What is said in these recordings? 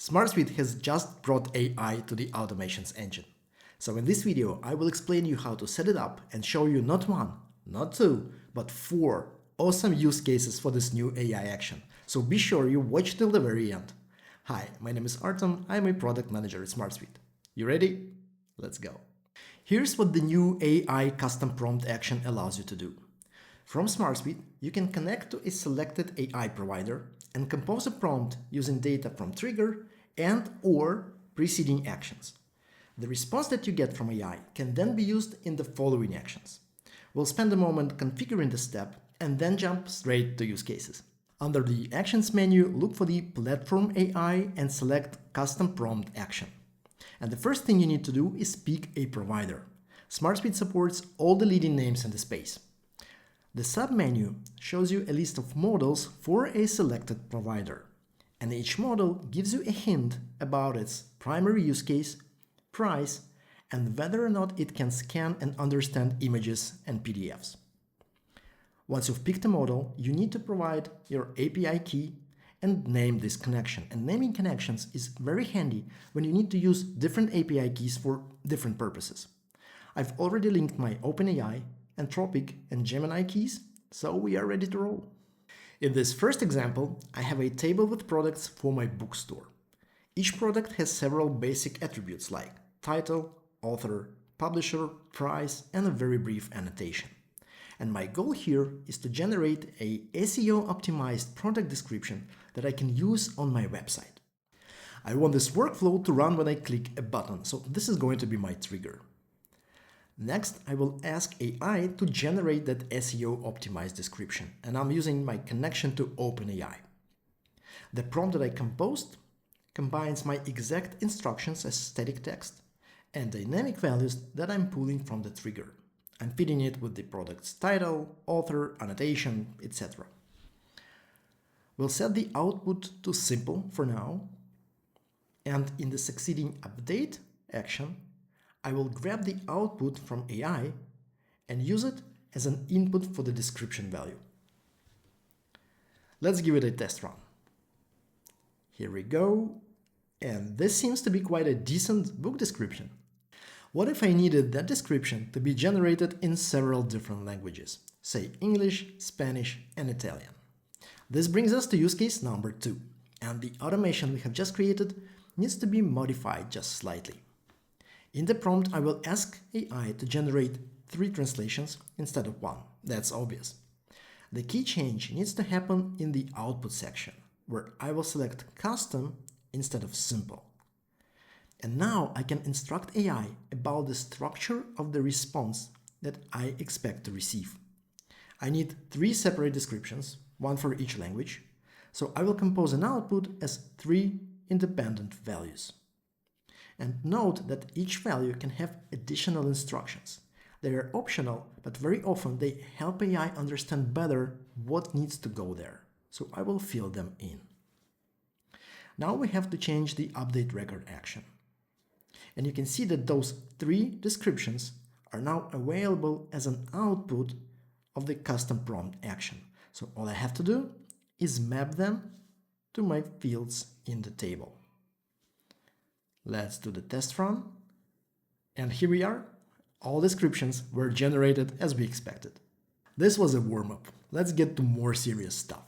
SmartSuite has just brought AI to the automations engine. So in this video, I will explain you how to set it up and show you not one, not two, but 4 awesome use cases for this new AI action. So be sure you watch till the very end. Hi, my name is Artem, I'm a product manager at SmartSuite. You ready? Let's go. Here's what the new AI custom prompt action allows you to do. From SmartSuite, you can connect to a selected AI provider and compose a prompt using data from trigger and or preceding actions. The response that you get from AI can then be used in the following actions. We'll spend a moment configuring the step and then jump straight to use cases. Under the Actions menu, look for the Platform AI and select Custom Prompt Action. And the first thing you need to do is pick a provider. SmartSuite supports all the leading names in the space. The sub-menu shows you a list of models for a selected provider, and each model gives you a hint about its primary use case, price, and whether or not it can scan and understand images and PDFs. Once you've picked a model, you need to provide your API key and name this connection. And naming connections is very handy when you need to use different API keys for different purposes. I've already linked my OpenAI, Anthropic, and Gemini keys, so we are ready to roll. In this first example, I have a table with products for my bookstore. Each product has several basic attributes like title, author, publisher, price, and a very brief annotation. And my goal here is to generate a SEO-optimized product description that I can use on my website. I want this workflow to run when I click a button, so this is going to be my trigger. Next, I will ask AI to generate that SEO-optimized description, and I'm using my connection to OpenAI. The prompt that I composed combines my exact instructions as static text and dynamic values that I'm pulling from the trigger. I'm feeding it with the product's title, author, annotation, etc. We'll set the output to simple for now, and in the succeeding update action, I will grab the output from AI and use it as an input for the description value. Let's give it a test run. Here we go, and this seems to be quite a decent book description. What if I needed that description to be generated in several different languages, say English, Spanish, and Italian? This brings us to use case number 2, and the automation we have just created needs to be modified just slightly. In the prompt, I will ask AI to generate 3 translations instead of 1. That's obvious. The key change needs to happen in the output section, where I will select custom instead of simple. And now I can instruct AI about the structure of the response that I expect to receive. I need 3 separate descriptions, 1 for each language, so I will compose an output as 3 independent values. And note that each value can have additional instructions. They are optional, but very often they help AI understand better what needs to go there. So I will fill them in. Now we have to change the update record action. And you can see that those 3 descriptions are now available as an output of the custom prompt action. So all I have to do is map them to my fields in the table. Let's do the test run. And here we are. All descriptions were generated as we expected. This was a warm-up. Let's get to more serious stuff.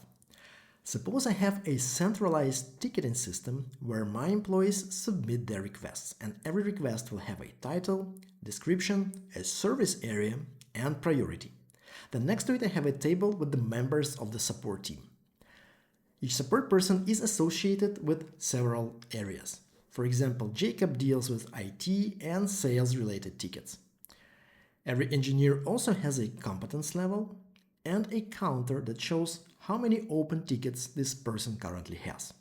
Suppose I have a centralized ticketing system where my employees submit their requests, and every request will have a title, description, a service area, and priority. Then next to it I have a table with the members of the support team. Each support person is associated with several areas. For example, Jacob deals with IT and sales-related tickets. Every engineer also has a competence level and a counter that shows how many open tickets this person currently has.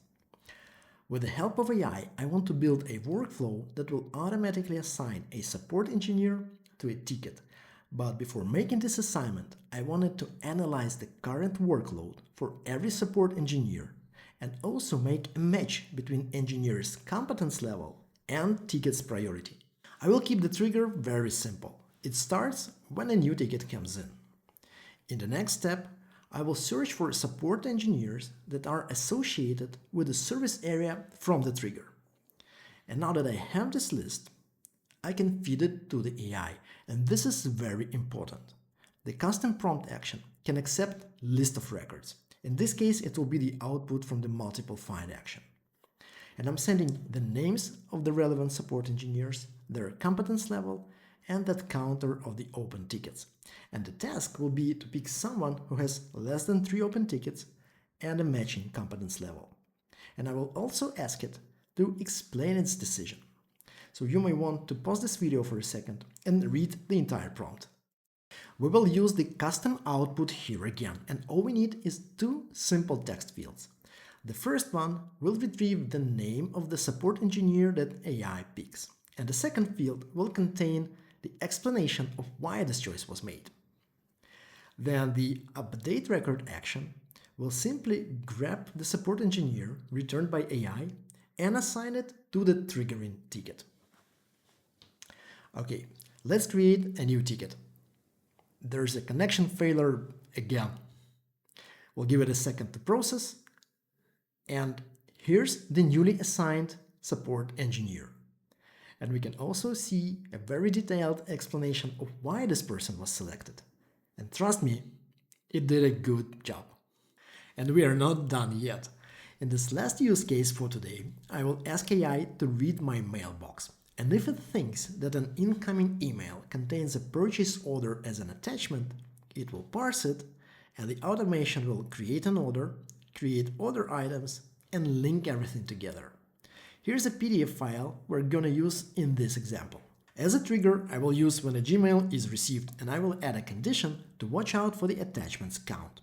With the help of AI, I want to build a workflow that will automatically assign a support engineer to a ticket. But before making this assignment, I wanted to analyze the current workload for every support engineer and also make a match between engineer's competence level and ticket's priority. I will keep the trigger very simple. It starts when a new ticket comes in. In the next step, I will search for support engineers that are associated with the service area from the trigger. And now that I have this list, I can feed it to the AI, and this is very important. The custom prompt action can accept list of records. In this case, it will be the output from the multiple find action. And I'm sending the names of the relevant support engineers, their competence level, and that counter of the open tickets. And the task will be to pick someone who has less than 3 open tickets and a matching competence level. And I will also ask it to explain its decision. So you may want to pause this video for a second and read the entire prompt. We will use the custom output here again, and all we need is 2 simple text fields. The first one will retrieve the name of the support engineer that AI picks, and the second field will contain the explanation of why this choice was made. Then the update record action will simply grab the support engineer returned by AI and assign it to the triggering ticket. Okay, let's create a new ticket. There's a connection failure again. We'll give it a second to process. And here's the newly assigned support engineer. And we can also see a very detailed explanation of why this person was selected. And trust me, it did a good job. And we are not done yet. In this last use case for today, I will ask AI to read my mailbox. And if it thinks that an incoming email contains a purchase order as an attachment, it will parse it, and the automation will create an order, create order items, and link everything together. Here's a PDF file we're gonna use in this example. As a trigger, I will use when a Gmail is received, and I will add a condition to watch out for the attachments count.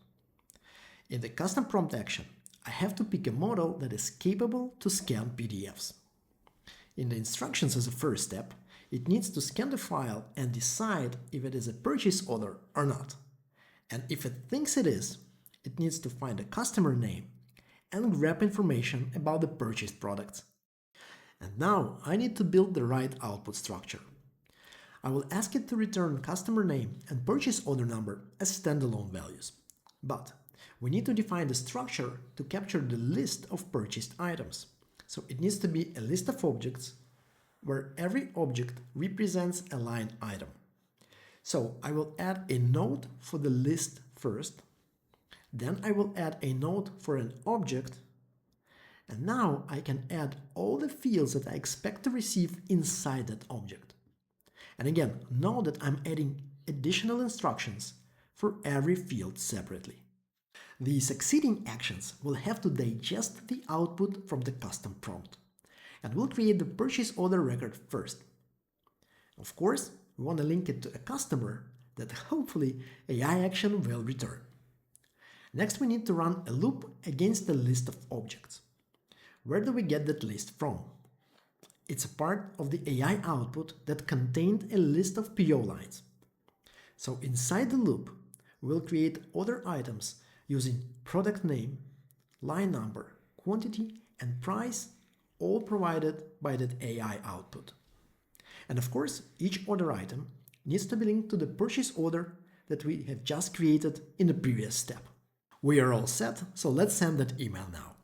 In the custom prompt action, I have to pick a model that is capable to scan PDFs. In the instructions as a first step, it needs to scan the file and decide if it is a purchase order or not. And if it thinks it is, it needs to find a customer name and grab information about the purchased products. And now I need to build the right output structure. I will ask it to return customer name and purchase order number as standalone values. But we need to define the structure to capture the list of purchased items. So it needs to be a list of objects where every object represents a line item. So I will add a node for the list first, then I will add a node for an object, and now I can add all the fields that I expect to receive inside that object. And again, know that I'm adding additional instructions for every field separately. The succeeding actions will have to digest the output from the custom prompt, and we'll create the purchase order record first. Of course, we want to link it to a customer that hopefully AI action will return. Next, we need to run a loop against the list of objects. Where do we get that list from? It's a part of the AI output that contained a list of PO lines. So inside the loop, we'll create order items using product name, line number, quantity, and price, all provided by that AI output. And of course, each order item needs to be linked to the purchase order that we have just created in the previous step. We are all set, so let's send that email now.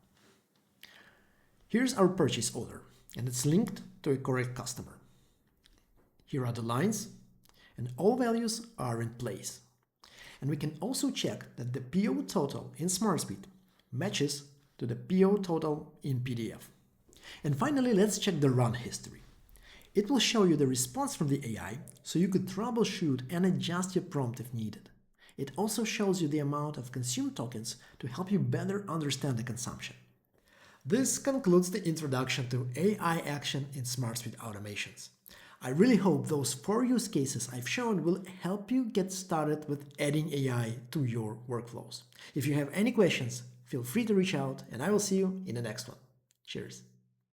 Here's our purchase order, and it's linked to a correct customer. Here are the lines, and all values are in place. And we can also check that the PO total in SmartSuite matches to the PO total in PDF. And finally, let's check the run history. It will show you the response from the AI, so you could troubleshoot and adjust your prompt if needed. It also shows you the amount of consumed tokens to help you better understand the consumption. This concludes the introduction to AI action in SmartSuite automations. I really hope those 4 use cases I've shown will help you get started with adding AI to your workflows. If you have any questions, feel free to reach out, and I will see you in the next one. Cheers.